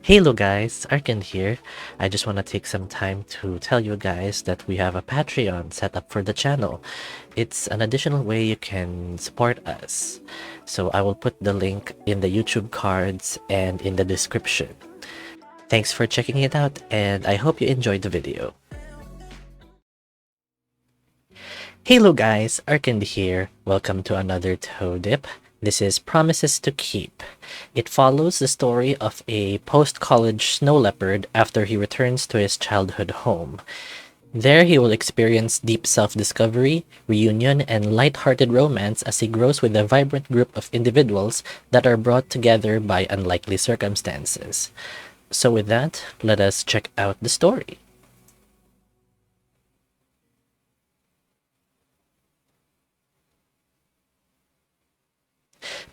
Hello guys, Arkan here. I just want to take some time to tell you guys that we have a Patreon set up for the channel. It's an additional way you can support us. So I will put the link in the YouTube cards and in the description. Thanks for checking it out and I hope you enjoyed the video. Hello guys, Arkan here. Welcome to another toe dip. This is Promises to Keep. It follows the story of a post-college snow leopard after he returns to his childhood home. There he will experience deep self-discovery, reunion, and light-hearted romance as he grows with a vibrant group of individuals that are brought together by unlikely circumstances. So with that, let us check out the story.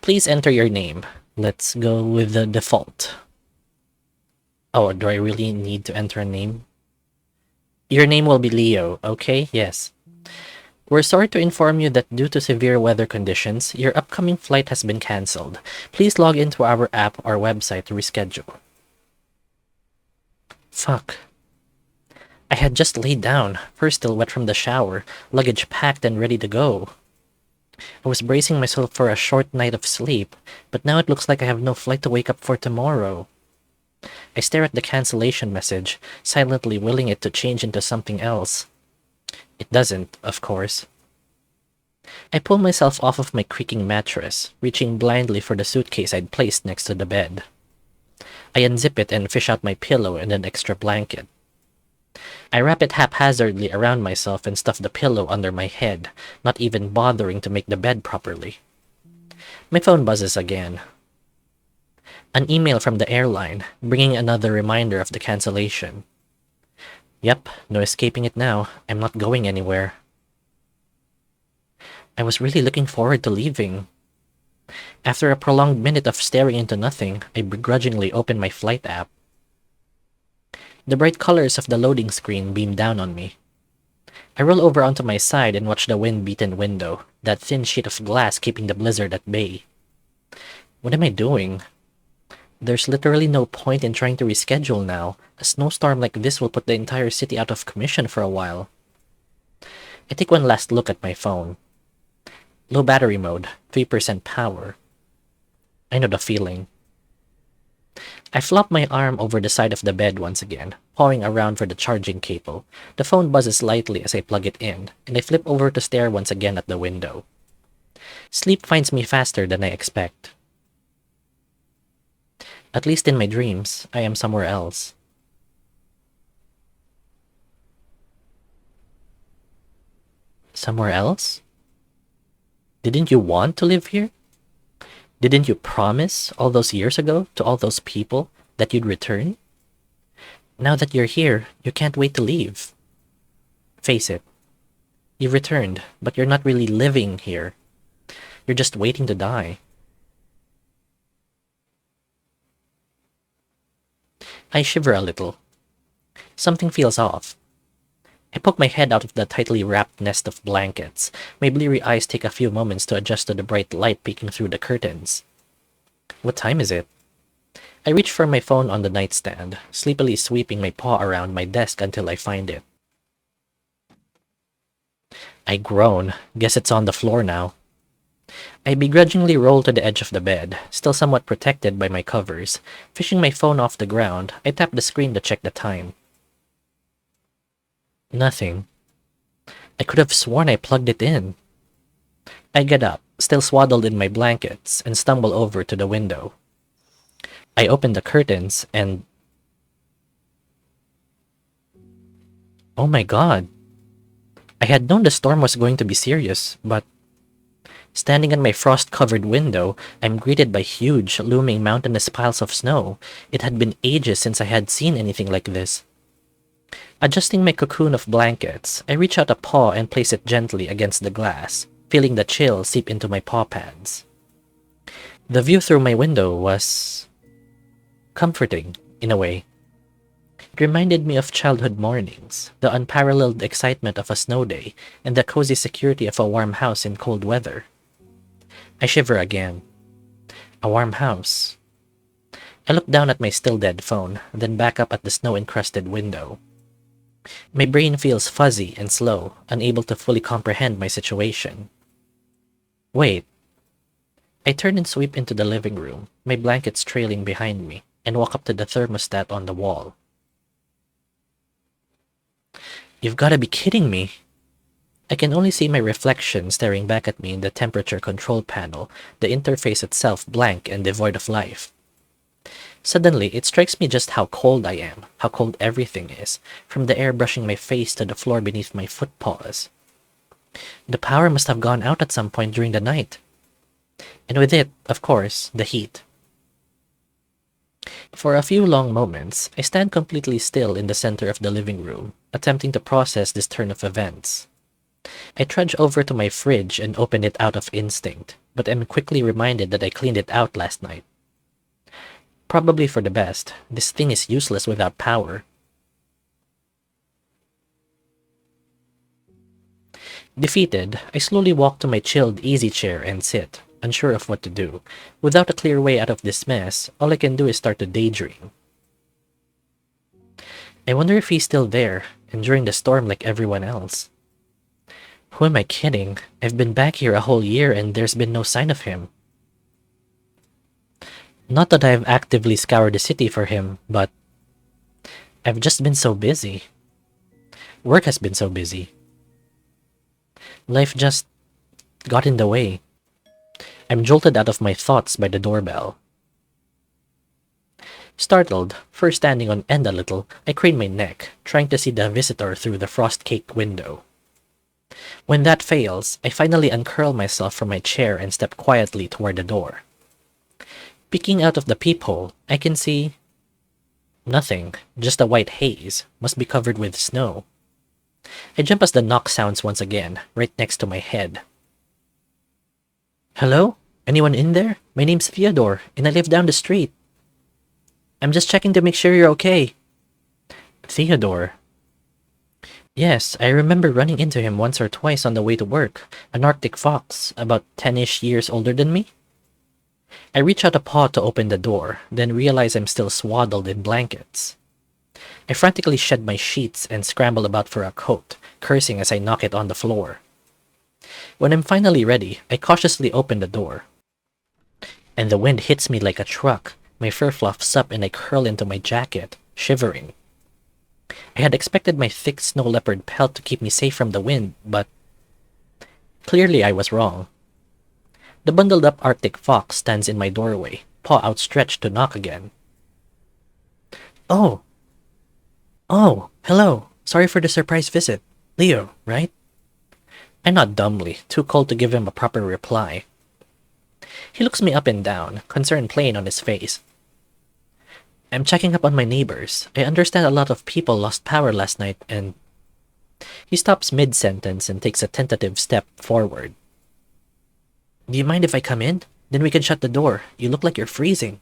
Please enter your name. Let's go with the default. Oh, do I really need to enter a name? Your name will be Leo, okay? Yes. We're sorry to inform you that due to severe weather conditions, your upcoming flight has been cancelled. Please log into our app or website to reschedule. Fuck. I had just laid down, fur still wet from the shower, luggage packed and ready to go. I was bracing myself for a short night of sleep, but now it looks like I have no flight to wake up for tomorrow. I stare at the cancellation message, silently willing it to change into something else. It doesn't, of course. I pull myself off of my creaking mattress, reaching blindly for the suitcase I'd placed next to the bed. I unzip it and fish out my pillow and an extra blanket. I wrap it haphazardly around myself and stuff the pillow under my head, not even bothering to make the bed properly. My phone buzzes again. An email from the airline, bringing another reminder of the cancellation. Yep, no escaping it now. I'm not going anywhere. I was really looking forward to leaving. After a prolonged minute of staring into nothing, I begrudgingly open my flight app. The bright colors of the loading screen beam down on me. I roll over onto my side and watch the wind-beaten window, that thin sheet of glass keeping the blizzard at bay. What am I doing? There's literally no point in trying to reschedule now. A snowstorm like this will put the entire city out of commission for a while. I take one last look at my phone. Low battery mode, 3% power. I know the feeling. I flop my arm over the side of the bed once again, pawing around for the charging cable. The phone buzzes lightly as I plug it in, and I flip over to stare once again at the window. Sleep finds me faster than I expect. At least in my dreams, I am somewhere else. Somewhere else? Didn't you want to live here? Didn't you promise all those years ago to all those people that you'd return? Now that you're here, you can't wait to leave. Face it. You've returned, but you're not really living here. You're just waiting to die. I shiver a little. Something feels off. I poke my head out of the tightly wrapped nest of blankets. My bleary eyes take a few moments to adjust to the bright light peeking through the curtains. What time is it? I reach for my phone on the nightstand, sleepily sweeping my paw around my desk until I find it. I groan. Guess it's on the floor now. I begrudgingly roll to the edge of the bed, still somewhat protected by my covers. Fishing my phone off the ground, I tap the screen to check the time. Nothing. I could have sworn I plugged it in. I get up, still swaddled in my blankets, and stumble over to the window. I open the curtains and... Oh my god. I had known the storm was going to be serious, but... Standing in my frost-covered window, I'm greeted by huge, looming mountainous piles of snow. It had been ages since I had seen anything like this. Adjusting my cocoon of blankets, I reach out a paw and place it gently against the glass, feeling the chill seep into my paw pads. The view through my window was... comforting, in a way. It reminded me of childhood mornings, the unparalleled excitement of a snow day, and the cozy security of a warm house in cold weather. I shiver again. A warm house. I look down at my still dead phone, then back up at the snow-encrusted window. My brain feels fuzzy and slow, unable to fully comprehend my situation. Wait. I turn and sweep into the living room, my blankets trailing behind me, and walk up to the thermostat on the wall. You've gotta be kidding me. I can only see my reflection staring back at me in the temperature control panel, the interface itself blank and devoid of life. Suddenly, it strikes me just how cold I am, how cold everything is, from the air brushing my face to the floor beneath my footpaws. The power must have gone out at some point during the night. And with it, of course, the heat. For a few long moments, I stand completely still in the center of the living room, attempting to process this turn of events. I trudge over to my fridge and open it out of instinct, but am quickly reminded that I cleaned it out last night. Probably for the best. This thing is useless without power. Defeated, I slowly walk to my chilled easy chair and sit, unsure of what to do. Without a clear way out of this mess, all I can do is start to daydream. I wonder if he's still there, enduring the storm like everyone else. Who am I kidding? I've been back here a whole year and there's been no sign of him. Not that I've actively scoured the city for him, but I've just been so busy. Work has been so busy. Life just got in the way. I'm jolted out of my thoughts by the doorbell. Startled, first standing on end a little, I crane my neck, trying to see the visitor through the frost-caked window. When that fails, I finally uncurl myself from my chair and step quietly toward the door. Peeking out of the peephole, I can see nothing, just a white haze, must be covered with snow. I jump as the knock sounds once again, right next to my head. Hello? Anyone in there? My name's Theodore, and I live down the street. I'm just checking to make sure you're okay. Theodore? Yes, I remember running into him once or twice on the way to work, an Arctic fox, about 10-ish years older than me. I reach out a paw to open the door, then realize I'm still swaddled in blankets. I frantically shed my sheets and scramble about for a coat, cursing as I knock it on the floor. When I'm finally ready, I cautiously open the door. And the wind hits me like a truck. My fur fluffs up and I curl into my jacket, shivering. I had expected my thick snow leopard pelt to keep me safe from the wind, but clearly I was wrong. The bundled-up Arctic fox stands in my doorway, paw outstretched to knock again. Oh, hello. Sorry for the surprise visit. Leo, right? I nod dumbly, too cold to give him a proper reply. He looks me up and down, concern plain on his face. I'm checking up on my neighbors. I understand a lot of people lost power last night and... He stops mid-sentence and takes a tentative step forward. Do you mind if I come in? Then we can shut the door. You look like you're freezing.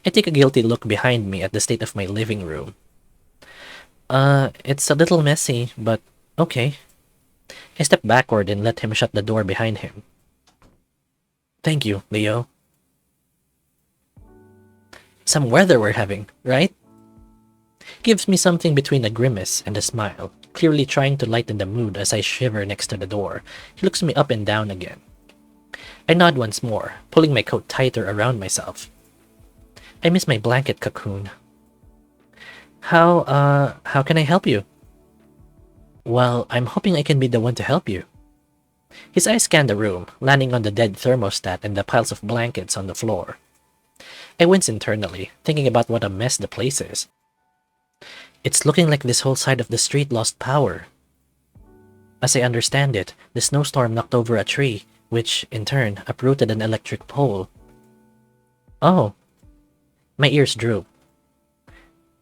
I take a guilty look behind me at the state of my living room. It's a little messy, but okay. I step backward and let him shut the door behind him. Thank you, Leo. Some weather we're having, right? Gives me something between a grimace and a smile, clearly trying to lighten the mood as I shiver next to the door. He looks me up and down again. I nod once more, pulling my coat tighter around myself. I miss my blanket cocoon. How can I help you? Well, I'm hoping I can be the one to help you. His eyes scan the room, landing on the dead thermostat and the piles of blankets on the floor. I wince internally, thinking about what a mess the place is. It's looking like this whole side of the street lost power. As I understand it, the snowstorm knocked over a tree, which, in turn, uprooted an electric pole. Oh. My ears droop.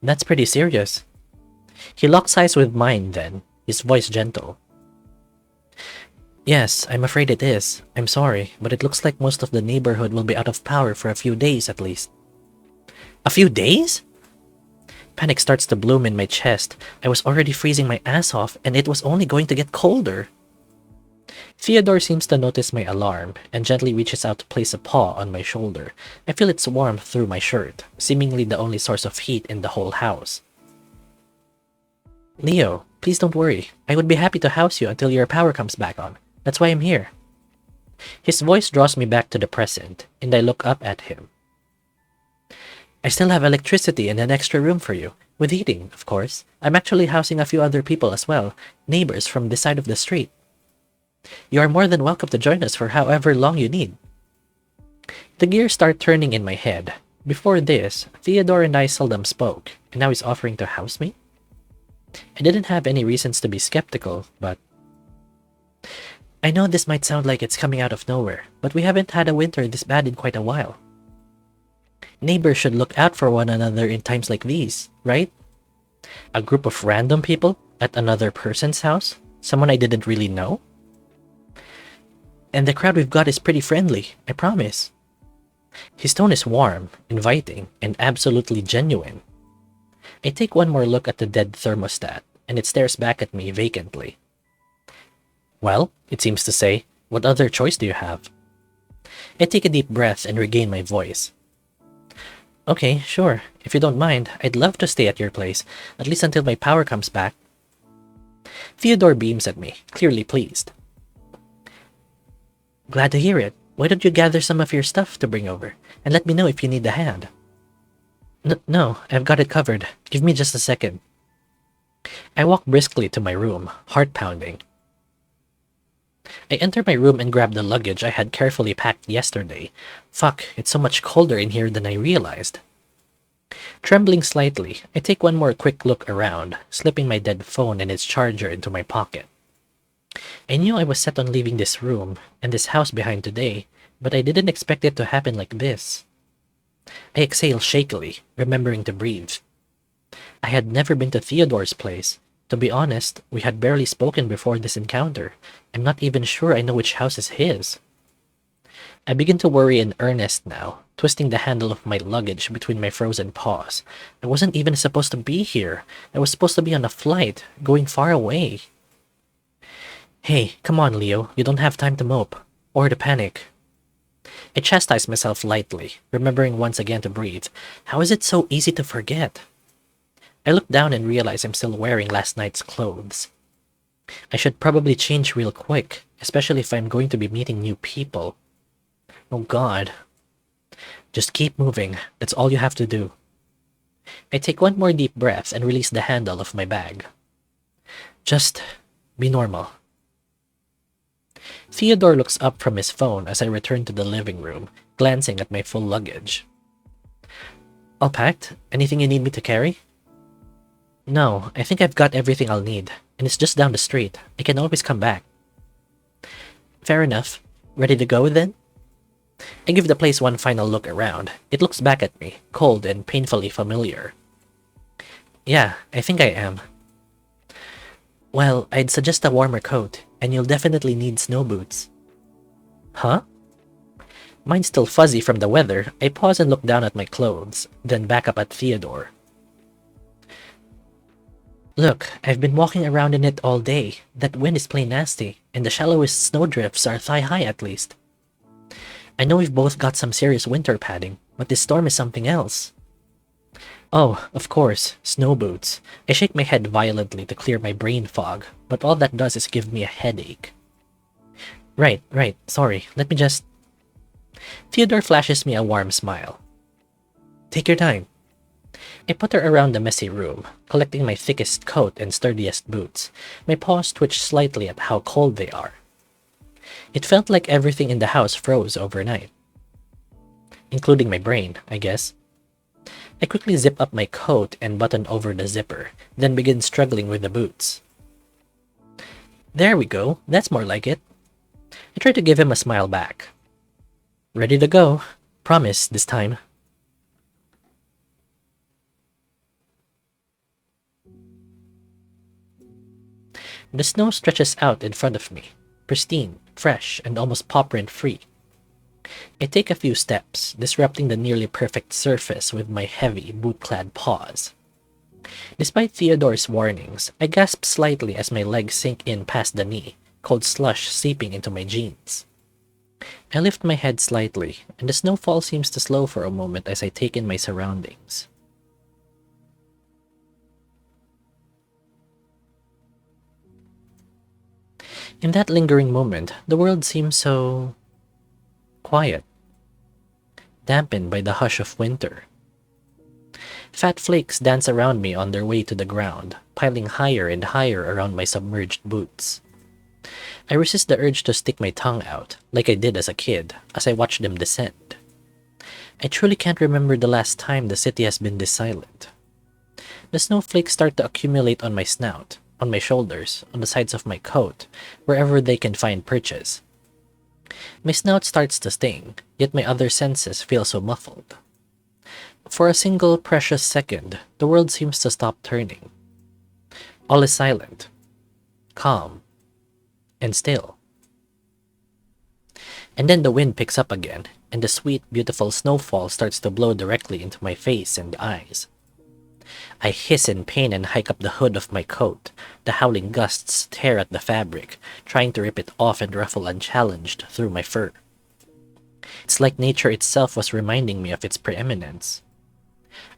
That's pretty serious. He locks eyes with mine then, his voice gentle. Yes, I'm afraid it is. I'm sorry, but it looks like most of the neighborhood will be out of power for a few days at least. A few days? Panic starts to bloom in my chest. I was already freezing my ass off, and it was only going to get colder. Theodore seems to notice my alarm and gently reaches out to place a paw on my shoulder. I feel its warmth through my shirt, seemingly the only source of heat in the whole house. Leo, please don't worry. I would be happy to house you until your power comes back on. That's why I'm here. His voice draws me back to the present, and I look up at him. I still have electricity and an extra room for you, with heating, of course. I'm actually housing a few other people as well, neighbors from this side of the street. You are more than welcome to join us for however long you need. The gears start turning in my head. Before this, Theodore and I seldom spoke, and now he's offering to house me? I didn't have any reasons to be skeptical, but... I know this might sound like it's coming out of nowhere, but we haven't had a winter this bad in quite a while. Neighbors should look out for one another in times like these, right? A group of random people at another person's house? Someone I didn't really know? And the crowd we've got is pretty friendly, I promise. His tone is warm, inviting, and absolutely genuine. I take one more look at the dead thermostat, and it stares back at me vacantly. Well, it seems to say, what other choice do you have? I take a deep breath and regain my voice. Okay, sure. If you don't mind, I'd love to stay at your place, at least until my power comes back. Theodore beams at me, clearly pleased. Glad to hear it. Why don't you gather some of your stuff to bring over, and let me know if you need a hand? No, I've got it covered. Give me just a second. I walk briskly to my room, heart pounding. I enter my room and grab the luggage I had carefully packed yesterday. Fuck, it's so much colder in here than I realized. Trembling slightly, I take one more quick look around, slipping my dead phone and its charger into my pocket. I knew I was set on leaving this room and this house behind today, but I didn't expect it to happen like this. I exhale shakily, remembering to breathe. I had never been to Theodore's place. To be honest, we had barely spoken before this encounter. I'm not even sure I know which house is his. I begin to worry in earnest now, twisting the handle of my luggage between my frozen paws. I wasn't even supposed to be here. I was supposed to be on a flight, going far away. Hey, come on, Leo. You don't have time to mope. Or to panic. I chastise myself lightly, remembering once again to breathe. How is it so easy to forget? I look down and realize I'm still wearing last night's clothes. I should probably change real quick, especially if I'm going to be meeting new people. Oh God. Just keep moving. That's all you have to do. I take one more deep breath and release the handle of my bag. Just be normal. Theodore looks up from his phone as I return to the living room, glancing at my full luggage. All packed? Anything you need me to carry? No, I think I've got everything I'll need, and it's just down the street. I can always come back. Fair enough. Ready to go then? I give the place one final look around. It looks back at me, cold and painfully familiar. Yeah, I think I am. Well, I'd suggest a warmer coat, and you'll definitely need snow boots. Huh? Mine's still fuzzy from the weather. I pause and look down at my clothes, then back up at Theodore. Look, I've been walking around in it all day. That wind is plain nasty, and the shallowest snowdrifts are thigh-high at least. I know we've both got some serious winter padding, but this storm is something else. Oh, of course, snow boots. I shake my head violently to clear my brain fog, but all that does is give me a headache. Right, sorry, let me just... Theodore flashes me a warm smile. Take your time. I putter around the messy room, collecting my thickest coat and sturdiest boots. My paws twitch slightly at how cold they are. It felt like everything in the house froze overnight. Including my brain, I guess. I quickly zip up my coat and button over the zipper, then begin struggling with the boots. There we go, that's more like it. I try to give him a smile back. Ready to go. Promise this time. The snow stretches out in front of me, pristine, fresh, and almost paw print free. I take a few steps, disrupting the nearly perfect surface with my heavy, boot-clad paws. Despite Theodore's warnings, I gasp slightly as my legs sink in past the knee, cold slush seeping into my jeans. I lift my head slightly, and the snowfall seems to slow for a moment as I take in my surroundings. In that lingering moment, the world seems so quiet, dampened by the hush of winter. Fat flakes dance around me on their way to the ground, piling higher and higher around my submerged boots. I resist the urge to stick my tongue out, like I did as a kid, as I watch them descend. I truly can't remember the last time the city has been this silent. The snowflakes start to accumulate on my snout, on my shoulders, on the sides of my coat, wherever they can find perches. My snout starts to sting, yet my other senses feel so muffled. For a single precious second, the world seems to stop turning. All is silent, calm, and still. And then the wind picks up again, and the sweet, beautiful snowfall starts to blow directly into my face and eyes. I hiss in pain and hike up the hood of my coat. The howling gusts tear at the fabric, trying to rip it off and ruffle unchallenged through my fur. It's like nature itself was reminding me of its preeminence.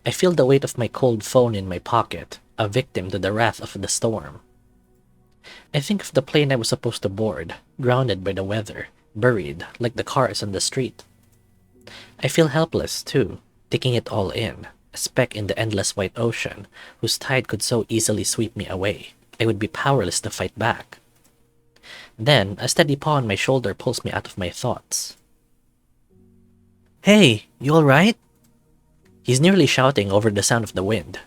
I feel the weight of my cold phone in my pocket, a victim to the wrath of the storm. I think of the plane I was supposed to board, grounded by the weather, buried like the cars on the street. I feel helpless, too, taking it all in, a speck in the endless white ocean, whose tide could so easily sweep me away. I would be powerless to fight back. Then, a steady paw on my shoulder pulls me out of my thoughts. "Hey, you alright?" He's nearly shouting over the sound of the wind.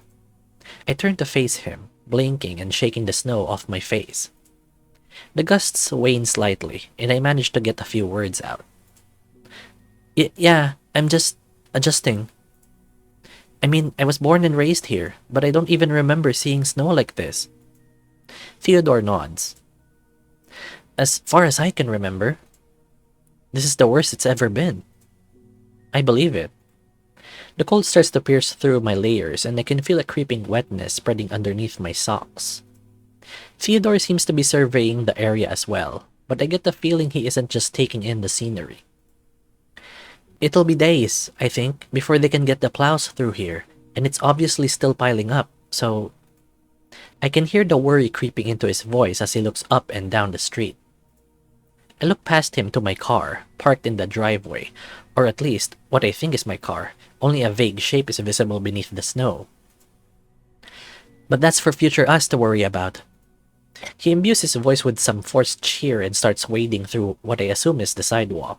I turn to face him, blinking and shaking the snow off my face. The gusts wane slightly, and I manage to get a few words out. Yeah, I'm just adjusting. I mean, I was born and raised here, but I don't even remember seeing snow like this." Theodore nods. "As far as I can remember, this is the worst it's ever been." I believe it. The cold starts to pierce through my layers, and I can feel a creeping wetness spreading underneath my socks. Theodore seems to be surveying the area as well, but I get the feeling he isn't just taking in the scenery. "It'll be days, I think, before they can get the plows through here, and it's obviously still piling up, so..." I can hear the worry creeping into his voice as he looks up and down the street. I look past him to my car, parked in the driveway, or at least, what I think is my car. Only a vague shape is visible beneath the snow. "But that's for future us to worry about." He imbues his voice with some forced cheer and starts wading through what I assume is the sidewalk.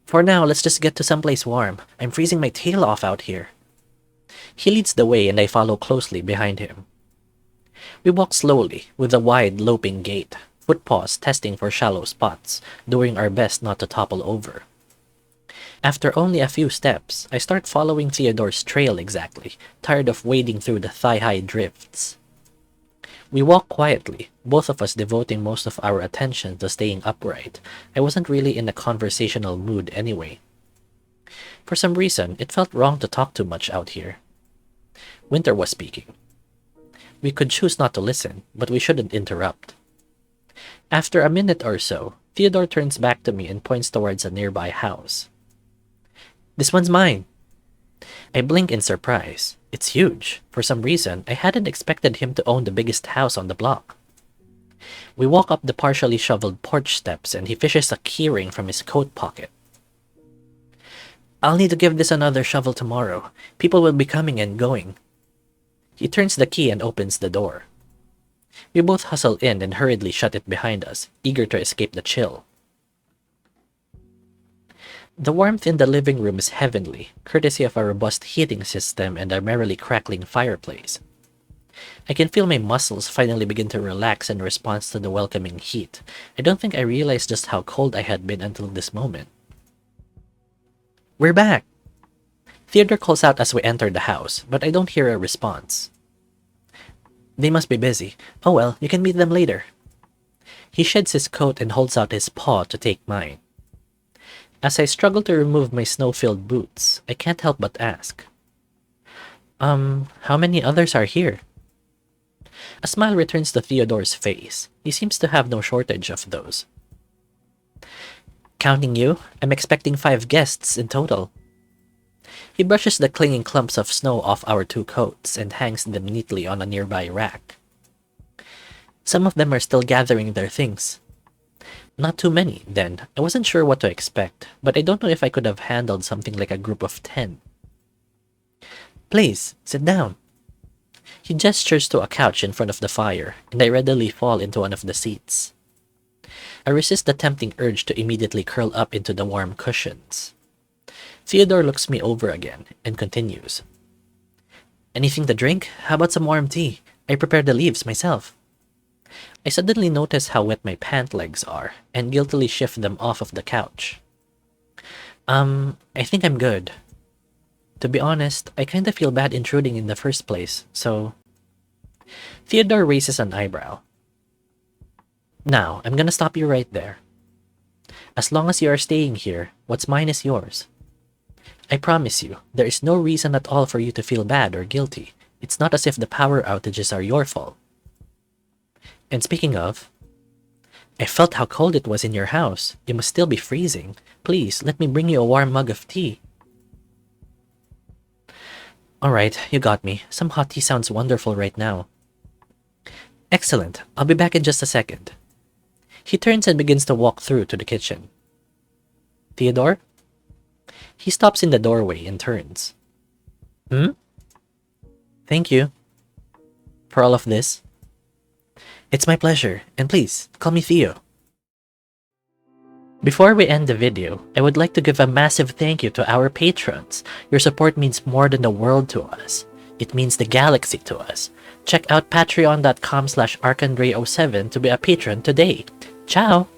"For now, let's just get to someplace warm. I'm freezing my tail off out here." He leads the way and I follow closely behind him. We walk slowly, with a wide, loping gait, footpaws testing for shallow spots, doing our best not to topple over. After only a few steps, I start following Theodore's trail exactly, tired of wading through the thigh-high drifts. We walk quietly, both of us devoting most of our attention to staying upright. I wasn't really in a conversational mood anyway. For some reason, it felt wrong to talk too much out here. Winter was speaking. We could choose not to listen, but we shouldn't interrupt. After a minute or so, Theodore turns back to me and points towards a nearby house. "This one's mine." I blink in surprise. It's huge. For some reason, I hadn't expected him to own the biggest house on the block. We walk up the partially shoveled porch steps and he fishes a keyring from his coat pocket. "I'll need to give this another shovel tomorrow. People will be coming and going." He turns the key and opens the door. We both hustle in and hurriedly shut it behind us, eager to escape the chill. The warmth in the living room is heavenly, courtesy of a robust heating system and a merrily crackling fireplace. I can feel my muscles finally begin to relax in response to the welcoming heat. I don't think I realized just how cold I had been until this moment. "We're back!" Theodore calls out as we enter the house, but I don't hear a response. "They must be busy. Oh well, you can meet them later." He sheds his coat and holds out his paw to take mine. As I struggle to remove my snow-filled boots, I can't help but ask. How many others are here?" A smile returns to Theodore's face. He seems to have no shortage of those. Counting you, I'm expecting 5 guests in total. He brushes the clinging clumps of snow off our 2 coats and hangs them neatly on a nearby rack. Some of them are still gathering their things. Not too many, then. I wasn't sure what to expect, but I don't know if I could have handled something like a group of 10. Please, sit down. He gestures to a couch in front of the fire, and I readily fall into one of the seats. I resist the tempting urge to immediately curl up into the warm cushions. Theodore looks me over again and continues. Anything to drink? How about some warm tea? I prepared the leaves myself. I suddenly notice how wet my pant legs are, and guiltily shift them off of the couch. I think I'm good. To be honest, I kinda feel bad intruding in the first place, so... Theodore raises an eyebrow. Now, I'm gonna stop you right there. As long as you are staying here, what's mine is yours. I promise you, there is no reason at all for you to feel bad or guilty. It's not as if the power outages are your fault. And speaking of, I felt how cold it was in your house. You must still be freezing. Please, let me bring you a warm mug of tea. Alright, you got me. Some hot tea sounds wonderful right now. Excellent. I'll be back in just a second. He turns and begins to walk through to the kitchen. Theodore? He stops in the doorway and turns. Thank you. For all of this? It's my pleasure, and please, call me Theo. Before we end the video, I would like to give a massive thank you to our patrons. Your support means more than the world to us. It means the galaxy to us. Check out patreon.com/arkandray07 to be a patron today. Ciao!